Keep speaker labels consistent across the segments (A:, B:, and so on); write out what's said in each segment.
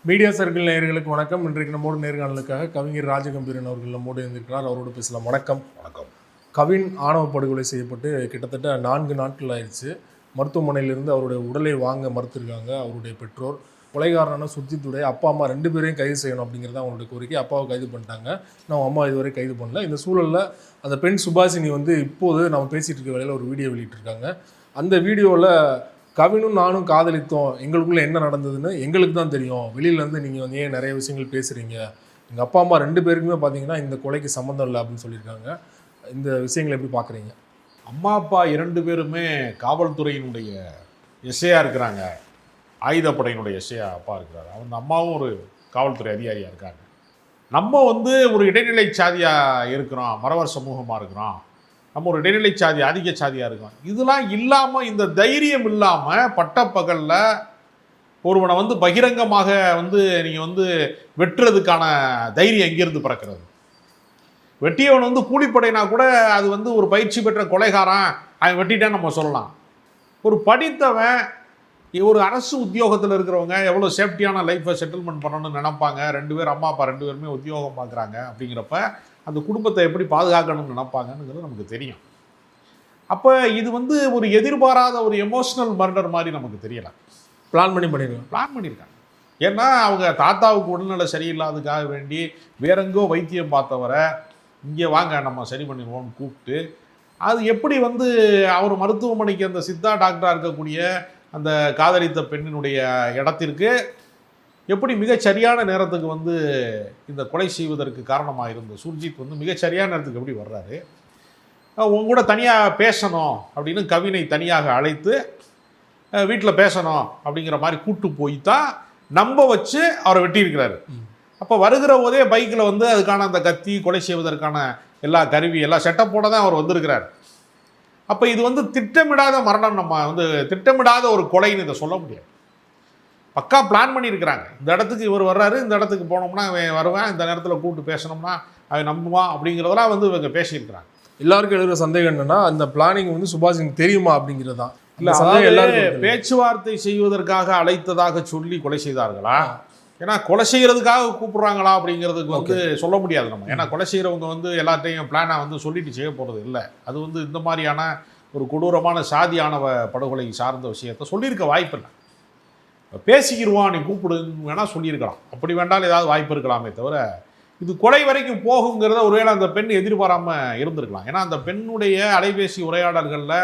A: Media circle நேயர்களுக்கு வணக்கம். இன்றைக்கு நம்மோடு நேர்காணலுக்காக கவிஞர் ராஜகம்பீரன் அவர்கள் நம்மோடு இருந்திருக்கிறார். அவரோடு பேசலாம். வணக்கம்.
B: வணக்கம்.
A: கவின் ஆணவ படுகொலை செய்யப்பட்டு கிட்டத்தட்ட 4 நாட்கள் ஆயிடுச்சு. மருத்துவமனையிலிருந்து அவருடைய உடலை வாங்க மறுத்திருக்காங்க அவருடைய பெற்றோர். கொலைகாரனான சுர்ஜித்துடைய அப்பா அம்மா 2 பேரையும் கைது செய்யணும் அப்படிங்கிறது அவங்களுடைய கோரிக்கை. அப்பாவை கைது பண்ணிட்டாங்க, நம்ம அம்மா இதுவரை கைது பண்ணல. இந்த சூழலில் அந்த பெண் சுபாஷினி இப்போது நம்ம பேசிகிட்டு இருக்க வேளையில் ஒரு வீடியோ வெளியிட்டிருக்காங்க. அந்த வீடியோவில் கவினும் நானும் காதலித்தோம், எங்களுக்குள்ளே என்ன நடந்ததுன்னு எங்களுக்கு தான் தெரியும், வெளியிலேருந்து நீங்கள் ஏன் நிறைய விஷயங்கள் பேசுகிறீங்க, எங்கள் அப்பா அம்மா 2 பேருக்குமே பார்த்தீங்கன்னா இந்த கொலைக்கு சம்மந்தம் இல்லை அப்படின்னு சொல்லியிருக்காங்க. இந்த விஷயங்களை எப்படி பார்க்குறீங்க?
B: அம்மா அப்பா 2 பேருமே காவல்துறையினுடைய எஸ்ஐயாக இருக்கிறாங்க, ஆயுதப்படையினுடைய எஸ்ஐயாக அப்பா இருக்கிறாரு. அவங்க அம்மாவும் ஒரு காவல்துறை அதிகாரியாக இருக்காங்க. நம்ம ஒரு இடைநிலை சாதியாக இருக்கிறோம், மறவர் சமூகமாக இருக்கிறோம், நம்ம ஒரு இடைநிலை சாதி அதிக சாதியாக இருக்கோம். இதெல்லாம் இல்லாமல், இந்த தைரியம் இல்லாமல் பட்டப்பகலில் ஒருவனை பகிரங்கமாக நீங்கள் வெட்டுறதுக்கான தைரியம் எங்கேருந்து பிறக்கிறது? வெட்டியவன் கூலிப்படைனா கூட அது ஒரு பயிற்சி பெற்ற கொலைகாரன், அவன் வெட்டிட்டான்னு நம்ம சொல்லலாம். ஒரு படித்தவன், ஒரு அரசு உத்தியோகத்தில் இருக்கிறவங்க எவ்வளோ சேஃப்டியான லைஃப்பை செட்டில்மெண்ட் பண்ணணும்னு நினைப்பாங்க. 2 பேர் அம்மா அப்பா 2 பேருமே உத்தியோகம் பார்க்குறாங்க. அப்படிங்கிறப்ப அந்த குடும்பத்தை எப்படி பாதுகாக்கணும்னு நினைப்பாங்கங்கிறது நமக்கு தெரியும். அப்போ இது ஒரு எதிர்பாராத ஒரு எமோஷ்னல் மர்டர் மாதிரி நமக்கு தெரியலை.
A: பிளான் பண்ணியிருக்காங்க.
B: ஏன்னா அவங்க தாத்தாவுக்கு உடல்நிலை சரியில்லாததுக்காக வேண்டி வேறெங்கோ வைத்தியம் பார்த்தவரை இங்கே வாங்க நம்ம சரி பண்ணிடுவோம்னு கூப்பிட்டு, அது எப்படி அவர் மருத்துவமனைக்கு அந்த சித்தா டாக்டராக இருக்கக்கூடிய அந்த காதலித்த பெண்ணினுடைய இடத்திற்கு எப்படி மிகச்சரியான நேரத்துக்கு இந்த கொலை செய்வதற்கு காரணமாக இருந்த சுர்ஜித் மிகச்சரியான நேரத்துக்கு எப்படி வர்றாரு? உங்க கூட தனியாக பேசணும் அப்படின்னு கவினை தனியாக அழைத்து வீட்டில் பேசணும் அப்படிங்கிற மாதிரி கூட்டு போய் தான் நம்ப வச்சு அவரை வெட்டியிருக்கிறாரு. அப்போ வருகிற போதே பைக்கில் அதுக்கான அந்த கத்தி, கொலை செய்வதற்கான எல்லா கருவி, எல்லா செட்டப்போட தான் அவர் வந்திருக்கிறார். அப்போ இது திட்டமிடாத மரணம், நம்ம திட்டமிடாத ஒரு கொலைன்னு இதை சொல்ல முடியாது. பக்கா பிளான் பண்ணியிருக்கிறாங்க. இந்த இடத்துக்கு இவர் வர்றாரு, இந்த இடத்துக்கு போனோம்னா அவன் வருவேன், இந்த நேரத்தில் கூப்பிட்டு பேசணும்னா அவன் நம்புவான் அப்படிங்கிறதெல்லாம் இவங்க பேசியிருக்கிறாங்க.
A: எல்லாருக்கும் எழுதுகிற சந்தேகம் என்னன்னா, அந்த பிளானிங் சுபாஷினுக்கு தெரியுமா அப்படிங்கிறது தான்.
B: இல்லை, எல்லாருக்கும் பேச்சுவார்த்தை செய்வதற்காக அழைத்ததாக சொல்லி கொலை செய்தார்களா? ஏன்னா கொலை செய்கிறதுக்காக கூப்பிட்றாங்களா அப்படிங்கிறதுக்கு சொல்ல முடியாது நம்ம. ஏன்னா கொலை செய்கிறவங்க எல்லாத்தையும் பிளானாக சொல்லிட்டு செய்ய போகிறது இல்லை. அது இந்த மாதிரியான ஒரு கொடூரமான சாதி ஆணவ படுகொலை சார்ந்த விஷயத்தை சொல்லியிருக்க வாய்ப்பு இல்லை. பேசிக்கிடுவான், நீ கூப்பிடுன்னு வேணால் சொல்லியிருக்கலாம். அப்படி வேண்டாலும் ஏதாவது வாய்ப்பு இருக்கலாமே தவிர, இது கொலை வரைக்கும் போகுங்கிறத ஒருவேளை அந்த பெண் எதிர்பாராமல் இருந்திருக்கலாம். ஏன்னா அந்த பெண்ணுடைய அலைபேசி உரையாடல்களில்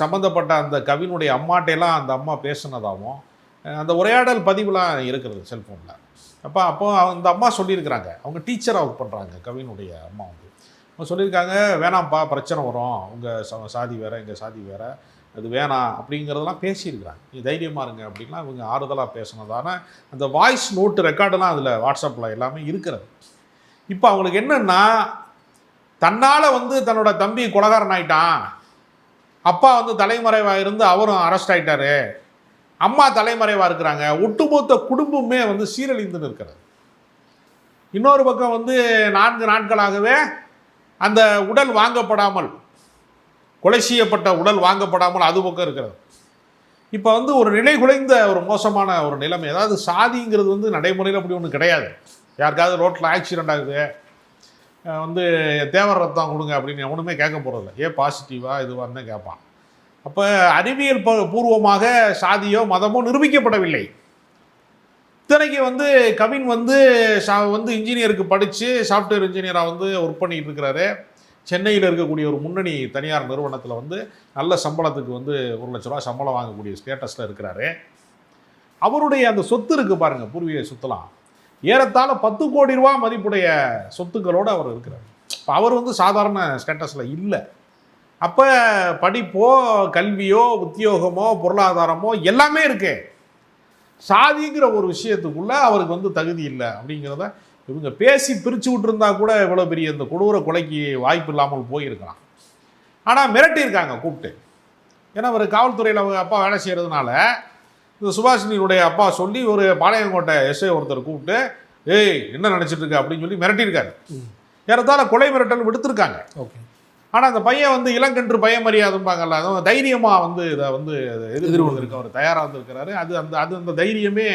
B: சம்மந்தப்பட்ட அந்த கவினுடைய அம்மாட்டையெல்லாம் அந்த அம்மா பேசினதாகவும் அந்த உரையாடல் பதிவுலாம் இருக்கிறது செல்ஃபோனில். அப்போ அந்த அம்மா சொல்லியிருக்கிறாங்க, அவங்க டீச்சராக ஒர்க் பண்ணுறாங்க கவினுடைய அம்மா. அவங்க சொல்லியிருக்காங்க, வேணாம்ப்பா பிரச்சனை வரும், உங்கள் சாதி வேறு எங்கள் சாதி வேறு, அது வேணாம் அப்படிங்கிறதெல்லாம் பேசியிருக்கிறாங்க. நீ தைரியமாக இருங்க அப்படின்லாம் இவங்க ஆறுதலாக பேசினதான அந்த வாய்ஸ் நோட்டு ரெக்கார்டெல்லாம் அதில் வாட்ஸ்அப்பில் எல்லாமே இருக்கிறது. இப்போ அவங்களுக்கு என்னென்னா, தன்னால் தன்னோட தம்பி கொலைகாரன் ஆகிட்டான், அப்பா தலைமறைவாக இருந்து அவரும் அரெஸ்ட் ஆகிட்டாரு, அம்மா தலைமறைவாக இருக்கிறாங்க, ஒட்டுமொத்த குடும்பமே சீரழிந்துன்னு இருக்கிறது. இன்னொரு பக்கம் 4 நாட்களாகவே அந்த உடல் வாங்கப்படாமல், கொலை செய்யப்பட்ட உடல் வாங்கப்படாமல் அது பக்கம் இருக்கிறது. இப்போ ஒரு நிலை குலைந்த ஒரு மோசமான ஒரு நிலைமை. அதாவது சாதிங்கிறது நடைமுறையில் அப்படி ஒன்றும் கிடையாது. யாருக்காவது ரோட்டில் ஆக்சிடெண்ட் ஆகுது, தேவர் ரத்தம் கொடுங்க அப்படின்னு எவனுமே கேட்க போகிறதில்ல. பாசிட்டிவாக இதுவான்னு கேட்பான். அப்போ அறிவியல் பூர்வமாக சாதியோ மதமோ நிரூபிக்கப்படவில்லை. இத்தனைக்கு கவின் இன்ஜினியருக்கு படித்து சாஃப்ட்வேர் இன்ஜினியராக ஒர்க் பண்ணிகிட்டு இருக்கிறாரு. சென்னையில் இருக்கக்கூடிய ஒரு முன்னணி தனியார் நிறுவனத்தில் நல்ல சம்பளத்துக்கு 1 லட்ச ரூபா சம்பளம் வாங்கக்கூடிய ஸ்டேட்டஸில் இருக்கிறாரு. அவருடைய அந்த சொத்து இருக்குது பாருங்கள், பூர்வீக சொத்துலாம் ஏறத்தாழ 10 கோடி ரூபா மதிப்புடைய சொத்துக்களோடு அவர் இருக்கிறார். இப்போ அவர் சாதாரண ஸ்டேட்டஸில் இல்லை. அப்போ படிப்போ கல்வியோ உத்தியோகமோ பொருளாதாரமோ எல்லாமே இருக்கு. சாதிங்கிற ஒரு விஷயத்துக்குள்ளே அவருக்கு தகுதி இல்லை அப்படிங்கிறத இவங்க பேசி பிரித்து விட்டுருந்தா கூட இவ்வளோ பெரிய இந்த கொடூர கொலைக்கு வாய்ப்பு இல்லாமல் போயிருக்கலாம். ஆனால் மிரட்டியிருக்காங்க கூப்பிட்டு. ஏன்னா அவர் காவல்துறையில் அவங்க அப்பா வேலை செய்கிறதுனால இந்த சுபாஷினியுடைய அப்பா சொல்லி ஒரு பாளையங்கோட்டை எஸ்ஐ ஒருத்தர் கூப்பிட்டு, என்ன நினச்சிட்டு இருக்க அப்படின்னு சொல்லி மிரட்டியிருக்காரு. ஏறத்தாழ கொலை மிரட்டல் விடுத்திருக்காங்க.
A: ஓகே.
B: ஆனால் அந்த பையன் இளங்கன்று பயமறியாதும்பாங்கல்ல, இதை எதிர்கொள்வதற்கு அவர் தயாராக இருந்திருக்கிறாரு. அது அந்த தைரியமே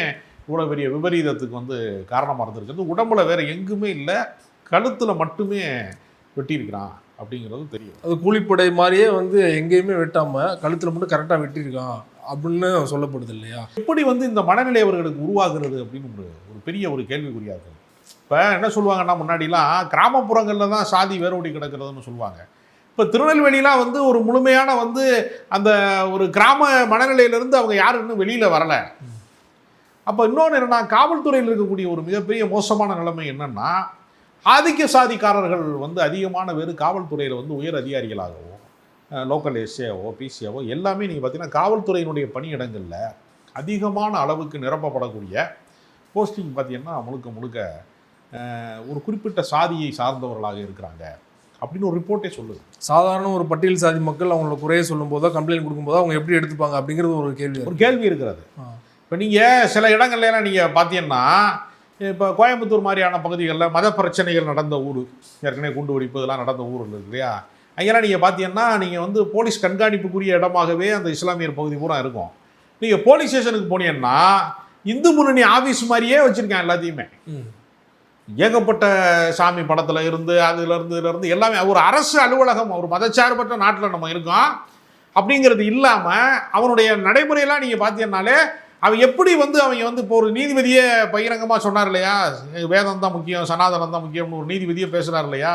B: இவ்வளோ பெரிய விபரீதத்துக்கு வந்து காரணமாக இருந்திருக்கிறது. உடம்புல வேற எங்குமே இல்லை, கழுத்தில் மட்டுமே வெட்டியிருக்கிறான் அப்படிங்கிறது தெரியும்.
A: அது கூலிப்படை மாதிரியே வந்து எங்கேயுமே வெட்டாம கழுத்துல மட்டும் கரெக்டாக வெட்டியிருக்கான் அப்படின்னு சொல்லப்படுது இல்லையா?
B: எப்படி வந்து இந்த மனநிலை அவர்களுக்கு உருவாகிறது அப்படின்னு ஒரு பெரிய ஒரு கேள்விக்குறியாக இருக்குது. இப்போ என்ன சொல்லுவாங்கன்னா, முன்னாடிலாம் கிராமப்புறங்களில் தான் சாதி வேரோடி கிடக்கிறதுன்னு சொல்லுவாங்க. இப்போ திருநெல்வேலிலாம் வந்து ஒரு முழுமையான வந்து அந்த ஒரு கிராம மனநிலையிலேருந்து அவங்க யாரும் இன்னும் வெளியில் வரலை. அப்போ இன்னொன்று என்னென்னா, காவல்துறையில் இருக்கக்கூடிய ஒரு மிகப்பெரிய மோசமான நிலைமை என்னென்னா, ஆதிக்க சாதிக்காரர்கள் வந்து அதிகமான பேர் காவல்துறையில் வந்து உயர் அதிகாரிகளாகவோ லோக்கல் எஸ்ஏவோ பிசிஏவோ எல்லாமே நீங்கள் பார்த்தீங்கன்னா காவல்துறையினுடைய பணியிடங்களில் அதிகமான அளவுக்கு நிரப்பப்படக்கூடிய போஸ்டிங் பார்த்தீங்கன்னா முழுக்க முழுக்க ஒரு குறிப்பிட்ட சாதியை சார்ந்தவர்களாக இருக்கிறாங்க அப்படின்னு ஒரு ரிப்போர்ட்டே சொல்லுது.
A: சாதாரண ஒரு பட்டியல் சாதி மக்கள் அவங்களோட குறையை சொல்லும் போதோ கம்ப்ளைண்ட் கொடுக்கும்போதோ அவங்க எப்படி எடுத்துப்பாங்க அப்படிங்கிறது ஒரு கேள்வி
B: இருக்கிறது. இப்போ நீங்கள் சில இடங்கள்லாம் நீங்கள் பார்த்தீங்கன்னா, இப்போ கோயம்புத்தூர் மாதிரியான பகுதிகளில் மத பிரச்சனைகள் நடந்த ஊர், ஏற்கனவே குண்டு வெடிப்பு இதெல்லாம் நடந்த ஊர் இருக்குது இல்லையா, அங்கெல்லாம் நீங்கள் பார்த்தீங்கன்னா நீங்கள் வந்து போலீஸ் கண்காணிப்புக்குரிய இடமாகவே அந்த இஸ்லாமியர் பகுதி பூரா இருக்கும். நீங்கள் போலீஸ் ஸ்டேஷனுக்கு போனீங்கன்னா இந்து முன்னணி ஆஃபீஸ் மாதிரியே வச்சுருக்கேன் எல்லாத்தையுமே. ஏகப்பட்ட சாமி படத்தில் இருந்து இதுலேருந்து எல்லாமே ஒரு அரசு அலுவலகம், ஒரு மதச்சார்பற்ற நாட்டில் நம்ம இருக்கோம் அப்படிங்கிறது இல்லாமல் அவனுடைய நடைமுறையெல்லாம் நீங்கள் பார்த்தீங்கன்னாலே அவன் எப்படி வந்து அவங்க வந்து இப்போ ஒரு நீதிபதியே பகிரங்கமாக சொன்னார் இல்லையா, வேதம் தான் முக்கியம் சனாதனம் தான் முக்கியம்னு ஒரு நீதிபதியே பேசுகிறார் இல்லையா.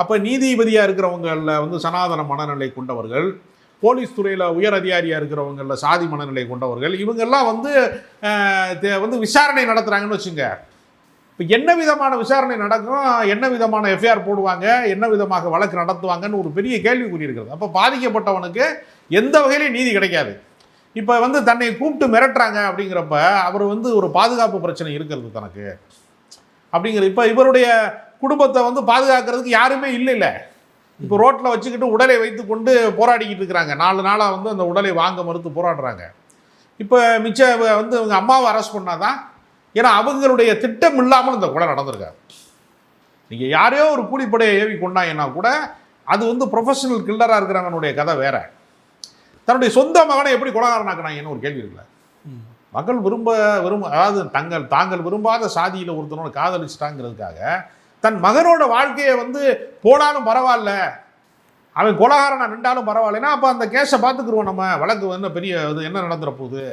B: அப்போ நீதிபதியாக இருக்கிறவங்களில் வந்து சனாதன மனநிலை கொண்டவர்கள், போலீஸ் துறையில் உயர் அதிகாரியாக இருக்கிறவங்களில் சாதி மனநிலை கொண்டவர்கள், இவங்கெல்லாம் வந்து விசாரணை நடத்துகிறாங்கன்னு வச்சுங்க. இப்போ என்ன விதமான விசாரணை நடக்கும், என்ன விதமான எஃப்ஐஆர் போடுவாங்க, என்ன விதமாக வழக்கு நடத்துவாங்கன்னு ஒரு பெரிய கேள்விக்குறி இருக்கிறது. அப்போ பாதிக்கப்பட்டவனுக்கு எந்த வகையிலையும் நீதி கிடைக்காது. இப்போ வந்து தன்னை கூப்பிட்டு மிரட்டுறாங்க அப்படிங்கிறப்ப அவர் வந்து ஒரு பாதுகாப்பு பிரச்சனை இருக்கிறது தனக்கு அப்படிங்கிறது. இப்போ இவருடைய குடும்பத்தை வந்து பாதுகாக்கிறதுக்கு யாருமே இல்லை. இப்போ ரோட்டில் வச்சுக்கிட்டு உடலை வைத்து கொண்டு போராடிக்கிட்டு இருக்கிறாங்க. 4 நாளாக வந்து அந்த உடலை வாங்க மறுத்து போராடுறாங்க. இப்போ வந்து இவங்க அம்மாவை அரெஸ்ட் பண்ணாதான், ஏன்னா அவங்களுடைய திட்டம் இல்லாமல் இந்த கொலை நடந்திருக்காரு. நீங்கள் யாரையோ ஒரு கூலிப்படையை ஏவி கொண்டாங்கன்னா கூட அது வந்து ப்ரொஃபஷனல் கில்லராக இருக்கிறவனுடைய கதை வேற. தன்னுடைய சொந்த மகனை எப்படி கொலைகாரனாக்குனாங்கன்னு ஒரு கேள்வி இருக்குல்ல. மக்கள் அதாவது தாங்கள் விரும்பாத சாதியில் ஒருத்தனோட காதலிச்சிட்டாங்கிறதுக்காக தன் மகனோட வாழ்க்கையை வந்து போனாலும் பரவாயில்ல, அவன் கொலைகாரனா நின்றாலும் பரவாயில்லைன்னா அப்போ அந்த கேஸை பார்த்துக்குருவோம், நம்ம வழக்கு என்ன பெரிய இது என்ன நடந்துற போகுது,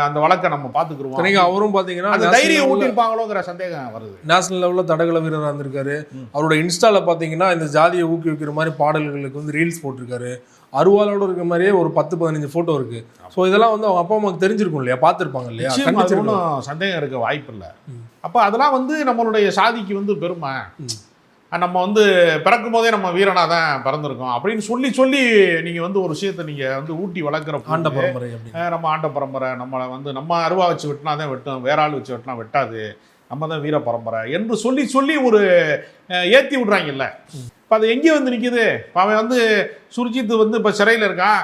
B: அந்த வழக்கை நம்ம பார்த்துக்குருவோம்.
A: அவரும் பார்த்தீங்கன்னா
B: அந்த தைரியம் ஊட்டியிருப்பாங்களோங்கிற சந்தேகம் வருது.
A: நேஷனல் லெவலில் தடகள வீரராக இருந்திருக்காரு. அவரோட இன்ஸ்டாவில் பார்த்தீங்கன்னா இந்த ஜாதியை ஊக்குவிக்கிற மாதிரி பாடல்களுக்கு வந்து ரீல்ஸ் போட்டிருக்காரு. அருவாலோடு இருக்கிற மாதிரியே ஒரு 10-15 ஃபோட்டோ இருக்குது. ஸோ இதெல்லாம் வந்து அவங்க அப்பா அம்மாவுக்கு தெரிஞ்சிருக்கும் இல்லையா, பார்த்துருப்பாங்க இல்லையா,
B: ஒன்றும் சந்தேகம் இருக்க வாய்ப்பு இல்லை. அப்போ அதெல்லாம் வந்து நம்மளுடைய சாதிக்கு வந்து பெருமை, நம்ம வந்து பிறக்கும் போதே நம்ம வீரனாக தான் பிறந்திருக்கோம் அப்படின்னு சொல்லி நீங்கள் வந்து ஒரு விஷயத்தை நீங்கள் வந்து ஊட்டி வளர்க்குற
A: ஆண்ட பரம்பரை.
B: நம்ம ஆண்ட பரம்பரை, நம்மளை வந்து நம்ம அருவா வச்சு வெட்டினா தான் வெட்டும், வேற ஆள் வச்சு வெட்டினா வெட்டாது, நம்ம தான் வீர பரம்பரை என்று சொல்லி ஒரு ஏற்றி விட்றாங்கல்ல. இப்போ அது எங்கேயும் வந்து நிற்கிது. இப்போ அவன் வந்து சுர்ஜித் வந்து இப்போ சிறையில் இருக்கான்.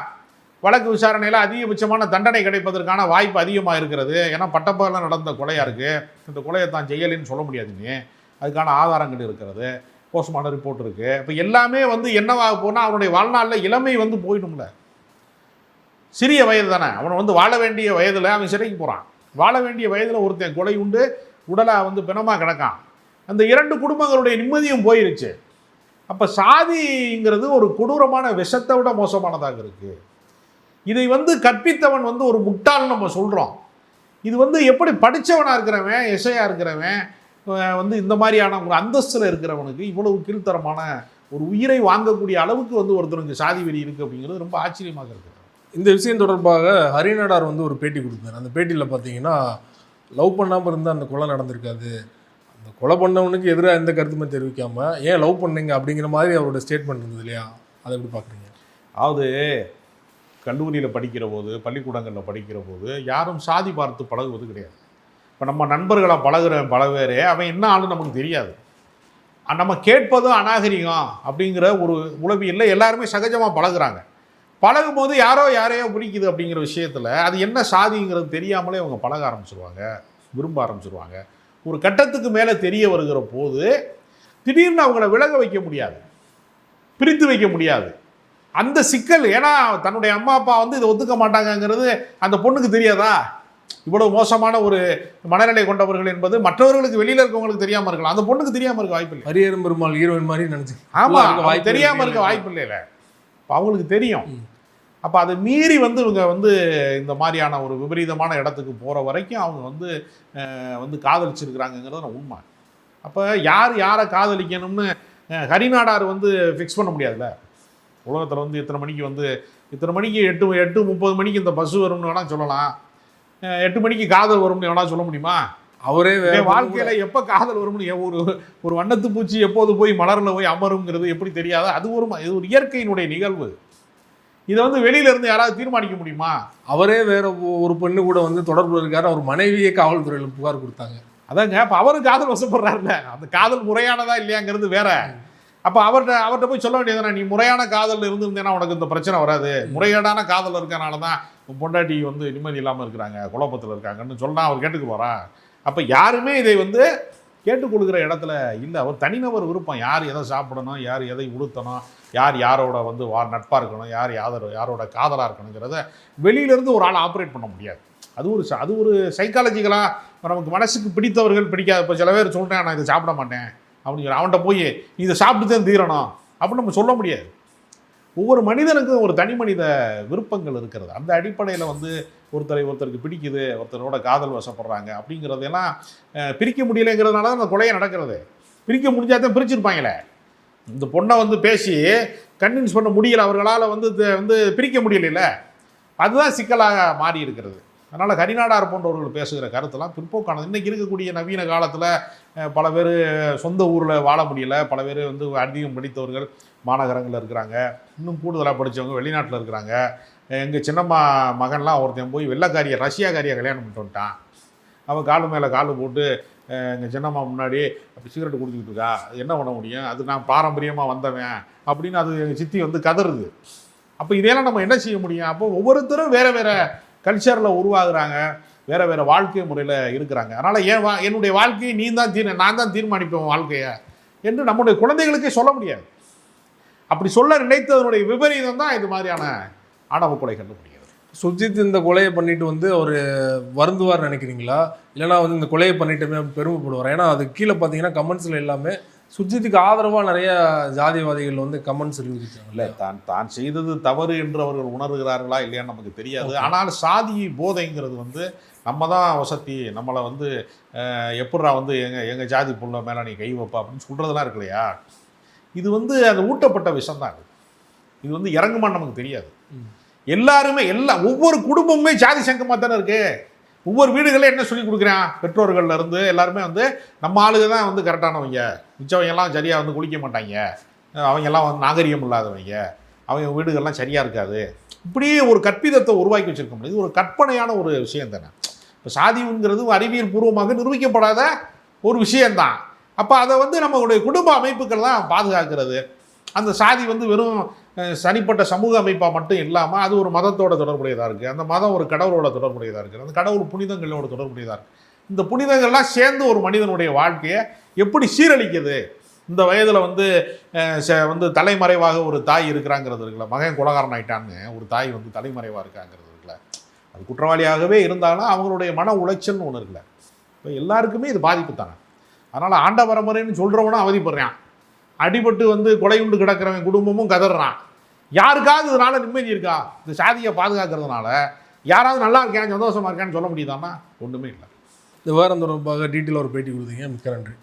B: வழக்கு விசாரணையில் அதிகபட்சமான தண்டனை கிடைப்பதற்கான வாய்ப்பு அதிகமாக இருக்கிறது. ஏன்னா பட்டப்பகலில் நடந்த கொலையாக இருக்குது. இந்த கொலையை தான் செய்யலைன்னு சொல்ல முடியாதுன்னு, அதுக்கான ஆதாரங்கள் இருக்கிறது, போஸ்ட்மார்ட்டம் ரிப்போர்ட் இருக்குது. இப்போ எல்லாமே வந்து என்னவாக போனால் அவனுடைய வாழ்நாளில் இளமை வந்து போயிடும்ல. சிறிய வயது தானே, அவனை வந்து வாழ வேண்டிய வயதில் அவன் சிறைக்கு போகிறான். வாழ வேண்டிய வயதில் ஒருத்தன் கொலை உண்டு உடலாக வந்து பிணமாக கிடக்கான். அந்த 2 குடும்பங்களுடைய நிம்மதியும் போயிருச்சு. அப்போ சாதிங்கிறது ஒரு கொடூரமான விஷத்தை விட மோசமானதாக இருக்குது. இதை வந்து கற்பித்தவன் வந்து ஒரு முட்டாள்னு நம்ம சொல்கிறோம். இது வந்து எப்படி படித்தவனாக இருக்கிறவன், எஸ்ஐயாக இருக்கிறவன் வந்து இந்த மாதிரியான ஒரு அந்தஸ்தில் இருக்கிறவனுக்கு இவ்வளவு கீழ்த்தரமான ஒரு உயிரை வாங்கக்கூடிய அளவுக்கு வந்து ஒருத்தருக்கு சாதி வெறி இருக்குது அப்படிங்கிறது ரொம்ப ஆச்சரியமாக இருக்குது.
A: இந்த விஷயம் தொடர்பாக ஹரிநாடார் வந்து ஒரு பேட்டி கொடுத்தார். அந்த பேட்டியில் பார்த்தீங்கன்னா லவ் பண்ணாமல் இருந்தால் அந்த கொலை நடந்திருக்காது, அந்த கொலை பண்ணவனுக்கு எதிராக எந்த கருத்துமே தெரிவிக்காமல் ஏன் லவ் பண்ணீங்க அப்படிங்கிற மாதிரி அவரோட ஸ்டேட்மெண்ட் இருந்தது இல்லையா, அதை எப்படி பார்க்குறீங்க?
B: அதாவது கல்லூரியில் படிக்கிற போது, பள்ளிக்கூடங்களில் படிக்கிற போது யாரும் சாதி பார்த்து பழகுவது கிடையாது. இப்போ நம்ம நண்பர்களை பல பேர் அவன் என்ன ஆளுன்னு நமக்கு தெரியாது. நம்ம கேட்பதும் அநாகரிகம் அப்படிங்கிற ஒரு உளவியல்ல எல்லாருமே சகஜமாக பழகுறாங்க. பழகும் போது யாரையோ பிடிக்குது அப்படிங்கிற விஷயத்தில் அது என்ன சாதிங்கிறது தெரியாமலே அவங்க பழக ஆரம்பிச்சிருவாங்க, விரும்ப ஆரம்பிச்சிருவாங்க. ஒரு கட்டத்துக்கு மேலே தெரிய வருகிற போது திடீர்னு அவங்கள விலக வைக்க முடியாது, பிரித்து வைக்க முடியாது. அந்த சிக்கல், ஏன்னா தன்னுடைய அம்மா அப்பா வந்து இதை ஒத்துக்க மாட்டாங்கங்கிறது அந்த பொண்ணுக்கு தெரியாதா? இவ்வளவு மோசமான ஒரு மனநிலை கொண்டவர்கள் என்பது மற்றவர்களுக்கு வெளியில இருக்கவங்களுக்கு தெரியாம இருக்கலாம், அந்த பொண்ணுக்கு தெரியாம இருக்க வாய்ப்பு இல்லை.
A: ஹரியரும் பெருமாள் ஹீரோயின் மாதிரி நினைச்சு
B: ஆமா, தெரியாம இருக்க வாய்ப்பு இல்லை. அவங்களுக்கு தெரியும். அப்போ அதை மீறி வந்து இவங்க வந்து இந்த மாதிரியான ஒரு விபரீதமான இடத்துக்கு போகிற வரைக்கும் அவங்க வந்து காதலிச்சிருக்கிறாங்கிறது உண்மை. அப்போ யாரை காதலிக்கணும்னு ஹரிநாடார் வந்து ஃபிக்ஸ் பண்ண முடியாதுல்ல. உலகத்தில் வந்து இத்தனை மணிக்கு 8:30 மணிக்கு இந்த பஸ் வரும்னு வேணால் சொல்லலாம், 8 மணிக்கு காதல் வரும்னு வேணால் சொல்ல முடியுமா? அவரே வாழ்க்கையில் எப்போ காதல் வரும்னு ஒரு வண்ணத்து பூச்சி எப்போது போய் மலரில் போய் அமருங்கிறது எப்படி தெரியாத? இது ஒரு இயற்கையினுடைய நிகழ்வு. இதை வந்து வெளியில இருந்து யாராவது தீர்மானிக்க முடியுமா? அவரே வேற ஒரு பெண்ணு கூட வந்து தொடர்பு இருக்காரு, அவர் மனைவியே காவல்துறையில் புகார் கொடுத்தாங்க. அதாங்க, அப்போ அவரும் காதல் வசப்படுறாருல்ல. அந்த காதல் முறையானதா இல்லையாங்கிறது வேற. அப்போ அவர்கிட்ட போய் சொல்ல வேண்டியதுனா, நீ முறையான காதல் இருந்திருந்தேன்னா உனக்கு இந்த பிரச்சனை வராது, முறையீடான காதல் இருக்கனால தான் பொண்டாட்டி வந்து நிம்மதி இல்லாமல் இருக்கிறாங்க, குழப்பத்தில் இருக்காங்கன்னு சொன்னால் அவர் கேட்டுக்கு போறா? அப்போ யாருமே இதை வந்து கேட்டுக் கொடுக்குற இடத்துல இல்லை. அவர் தனிநபர் விருப்பம், யார் எதை சாப்பிடணும், யார் எதை உடுத்தணும், யார் யாரோட வந்து நட்பாக இருக்கணும், யாரோட காதலாக இருக்கணுங்கிறத வெளியிலேருந்து ஒரு ஆள் ஆப்ரேட் பண்ண முடியாது. அது ஒரு சைக்காலஜிக்கலாக நமக்கு மனசுக்கு பிடித்தவர்கள் பிடிக்காது. இப்போ சில பேர் சொல்கிறேன் நான் இதை சாப்பிட மாட்டேன் அப்படிங்கிற, அவன்கிட்ட போய் இதை சாப்பிட்டு தான் தீரணும் அப்படின்னு நம்ம சொல்ல முடியாது. ஒவ்வொரு மனிதனுக்கும் ஒரு தனி மனித விருப்பங்கள் இருக்கிறது. அந்த அடிப்படையில் வந்து ஒருத்தருக்கு பிடிக்குது, ஒருத்தரோட காதல் வசப்படுறாங்க அப்படிங்கிறதெல்லாம் பிரிக்க முடியலைங்கிறதுனால தான் அந்த கொலையை நடக்கிறது. பிரிக்க முடிஞ்சாதான் பிரிச்சிருப்பாங்களே. இந்த பொண்ணை வந்து பேசி கன்வின்ஸ் பண்ண முடியலை, அவர்களால் வந்து பிரிக்க முடியல. அதுதான் சிக்கலாக மாறி இருக்கிறது. அதனால் ஹரிநாடார் போன்றவர்கள் பேசுகிற கருத்தெல்லாம் பிற்போக்கானது. இன்றைக்கி இருக்கக்கூடிய நவீன காலத்தில் பல பேர் சொந்த ஊரில் வாழ முடியலை, பல பேர் வந்து அதிகம் படித்தவர்கள் மாநகரங்களில் இருக்கிறாங்க, இன்னும் கூடுதலாக படித்தவங்க வெளிநாட்டில் இருக்கிறாங்க. எங்கள் சின்னம்மா மகன்லாம் ஒருத்தன் போய் வெள்ளைக்காரியை ரஷ்யாக்காரியை கல்யாணம் பண்ணிட்டு வந்துட்டான். அவன் காலு மேலே காலு போட்டு எங்கள் சின்னம்மா முன்னாடி அப்படி சிகரெட்டு குடிச்சிக்கிட்டு இருக்கா, அது என்ன பண்ண முடியும், அது நான் பாரம்பரியமாக வந்தவன் அப்படின்னு அது எங்கள் சித்தி வந்து கதறுது. அப்போ இதெல்லாம் நம்ம என்ன செய்ய முடியும்? அப்போ ஒவ்வொருத்தரும் வேறு வேறு கல்ச்சரில் உருவாகுறாங்க, வேறு வாழ்க்கை முறையில் இருக்கிறாங்க. அதனால் என்னுடைய வாழ்க்கையை நான் தான் தீர்மானிப்பேன் வாழ்க்கையை என்று நம்முடைய குழந்தைகளுக்கே சொல்ல முடியாது. அப்படி சொல்ல நினைத்ததனுடைய விபரீதம் தான் இது மாதிரியான ஆணவ கொலைகள் முடியாது.
A: சுஜித் இந்த கொலையை பண்ணிட்டு வந்து அவர் வருந்துவார் நினைக்கிறீங்களா, இல்லைனா வந்து இந்த கொலையை பண்ணிட்டுமே பெருமைப்படுவார்? ஏன்னா அது கீழே பார்த்தீங்கன்னா கமெண்ட்ஸில் எல்லாமே சுஜித்துக்கு ஆதரவாக நிறைய ஜாதிவாதிகள் வந்து கமெண்ட்ஸ் எழுதிருக்காங்க.
B: இல்லை, தான் செய்தது தவறு என்று அவர்கள் உணர்கிறார்களா இல்லையான்னு நமக்கு தெரியாது. ஆனால் சாதி போதைங்கிறது வந்து நம்ம தான் வசதி, நம்மளை வந்து எப்படா வந்து எங்கள் ஜாதி புள்ள மேலே நீ கை வைப்பா அப்படின்னு சொல்கிறதெல்லாம் இருக்கு இல்லையா? இது வந்து அந்த ஊட்டப்பட்ட விஷம் தான். இது வந்து இறங்குமான்னு நமக்கு தெரியாது. எல்லாருமே ஒவ்வொரு குடும்பமுமே ஜாதி சங்கமாக தானே இருக்கு. ஒவ்வொரு வீடுகளில் என்ன சொல்லி கொடுக்குறான், பெற்றோர்கள்ல இருந்து எல்லாருமே வந்து நம்ம ஆளுக தான் வந்து கரெக்டானவங்க, மிச்சவங்கெல்லாம் சரியாக வந்து குளிக்க மாட்டாங்க, அவங்கெல்லாம் வந்து நாகரிகம் இல்லாதவங்க, அவங்க வீடுகள்லாம் சரியாக இருக்காது, இப்படியே ஒரு கற்பிதத்தை உருவாக்கி வச்சுருக்க முடியாது. இது ஒரு கற்பனையான ஒரு விஷயம் தானே. இப்போ சாதிங்கிறது அறிவியல் பூர்வமாக நிரூபிக்கப்படாத ஒரு விஷயந்தான். அப்போ அதை வந்து நம்மளுடைய குடும்ப அமைப்புகள் தான் பாதுகாக்கிறது. அந்த சாதி வந்து வெறும் தனிப்பட்ட சமூக அமைப்பாக மட்டும் இல்லாமல் அது ஒரு மதத்தோட தொடர்புடையதாக இருக்குது, அந்த மதம் ஒரு கடவுளோட தொடர்புடையதாக இருக்குது, அந்த கடவுள் புனிதங்களோட தொடர்புடையதாக இருக்குது. இந்த புனிதங்கள்லாம் சேர்ந்து ஒரு மனிதனுடைய வாழ்க்கையை எப்படி சீரழிக்குது? இந்த வயதில் வந்து தலைமறைவாக ஒரு தாய் இருக்கிறாங்கிறது இருக்குல்ல, மகன் குலகாரன் ஆயிட்டான்னு ஒரு தாய் வந்து தலைமறைவாக இருக்காங்கிறது இருக்குல்ல, அது குற்றவாளியாகவே இருந்தாலும் அவங்களுடைய மன உளைச்சல்னு ஒன்று இருக்குல்ல. இப்போ எல்லாருக்குமே இது பாதிப்பு தானே. அதனால் ஆண்ட பரம்பரைன்னு சொல்கிறவனும் அவதிப்படுறான், அடிபட்டு வந்து கொலையுண்டு கிடக்கிறவன் குடும்பமும் கதறான். யாருக்காவது இதனால நிம்மதி இருக்கா? இந்த சாதியை பாதுகாக்கிறதுனால யாராவது நல்லா இருக்கேன் சந்தோஷமா இருக்கான்னு சொல்ல முடியுதான்னா ஒன்றுமே இல்லை.
A: இந்த வாரம் தொடர்பாக டீட்டெயிலாக ஒரு பேட்டி கொடுத்தீங்க, மிக்க நன்றி.